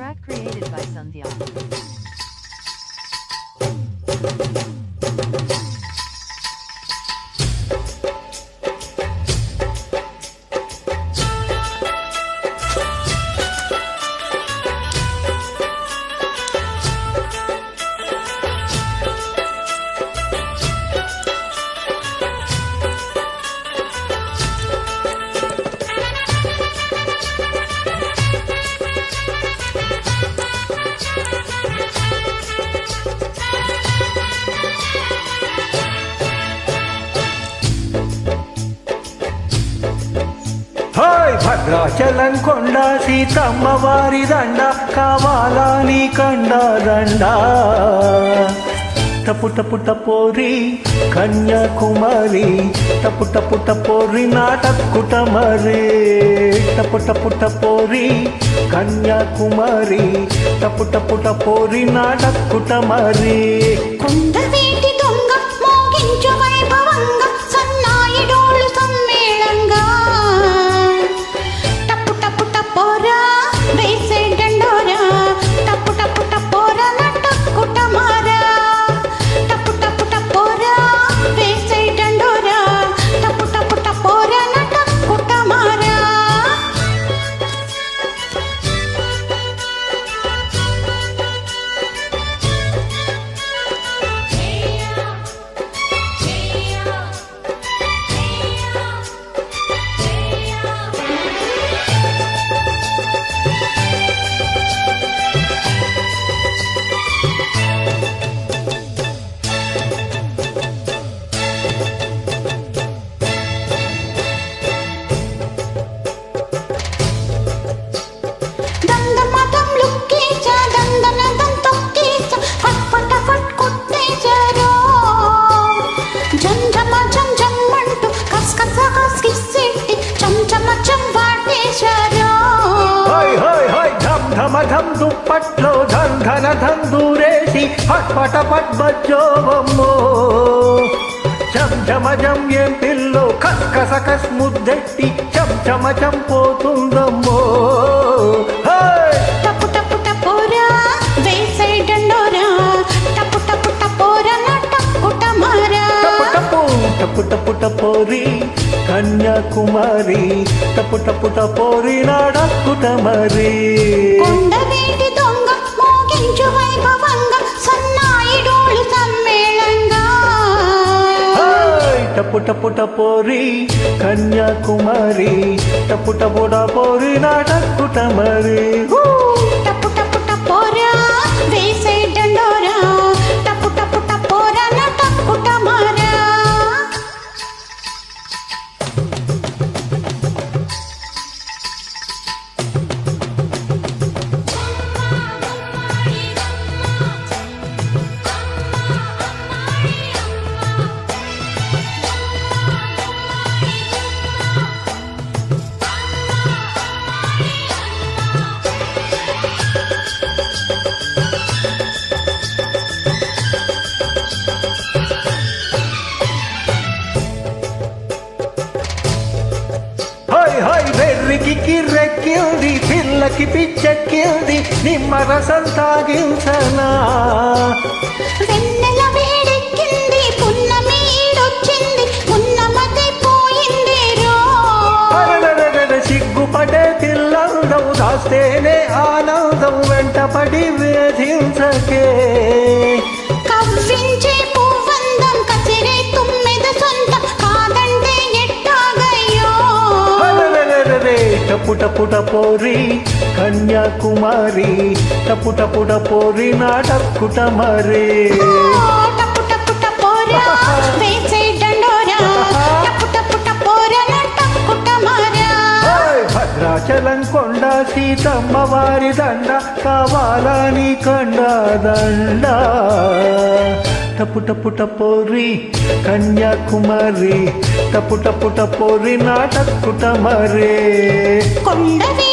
track created by Sandhya. Bhadrachalam కొండ సీతమ్మ వారి దండ కావాలా నీ కండ దండ టపు టపు టపోరి కన్యాకుమారి టపు టపు టపోరి నాటక్కుట మరి టపు టపు టపోరి కన్యాకుమారి టపు టపు టపోరి నాటక్కుట మరి కొండవీటి దొంగ మోగించు వైభవంగా సన్నాయి డోలు సమ్మేళంగా టప్పు టప్పు టపోరా వేసే డండోరా టప్పు టప్పు టపోరా నటక్కుట మారా టప్పు టప్పు టపోరా వేసే డండోరా టప్పు టప్పు టపోరా నటక్కుట మారా ధమ్ దుప్పట్లో ధన్ ధన ధన్ దూరేసి హట్ పట పట్ బజ్జోవమ్మో చం చమ జం ఏం పిల్లో కస్ కస కస్ ముద్దెట్టి చం చమ చం పోతుందమ్మో టపు టపు టపోరా వేసే డండోరా టపు టపు టపోరా నటక్కుట మారా టపు టపు టపు టపోరి కన్యాకుమారి టపు టపు టపోరి నాడక్కుట మరి కొండవీటి దొంగ మోగించు వైభవంగా సన్నాయి డోలు సమ్మేళంగా టపు టపు టపోరి కన్యాకుమారి టపు టపు టపోరి నాటక్కుట మరి టపు టపు టపోరా వేసే డండోరా టపు టపు టపోరా నటక్కుట మారా వెర్రికి కిర్రెక్కింది పిల్లకి పిచ్చెక్కింది నిమ్మరసం తాగించనా వెన్నెల వేడెక్కింది పున్నమీడొచ్చింది పున్నమతి పోయింది రో సిగ్గుపడే పిల్లందం దాస్తేనే ఆనందం వెంటపడి వేధించకే కవ్వించే పువ్వందం కసిరే తుమ్మెద సొంత కాదంటే ఎట్టాగయ్యో టపు టపు టపోరి కన్యాకుమారి టపు టపు టపోరి నాటక్కుట మరి టపు టపు టపోరా వేసే డండోరా టపు టపు టపోరా నటక్కుట మారా భద్రాచలం కొండ సీతమ్మ వారి దండ కావాలా నీ కండ దండ టపు టపు టపోరి కన్యాకుమారి టపు టపు టపోరి నాటక్కుట మరి కొండవీ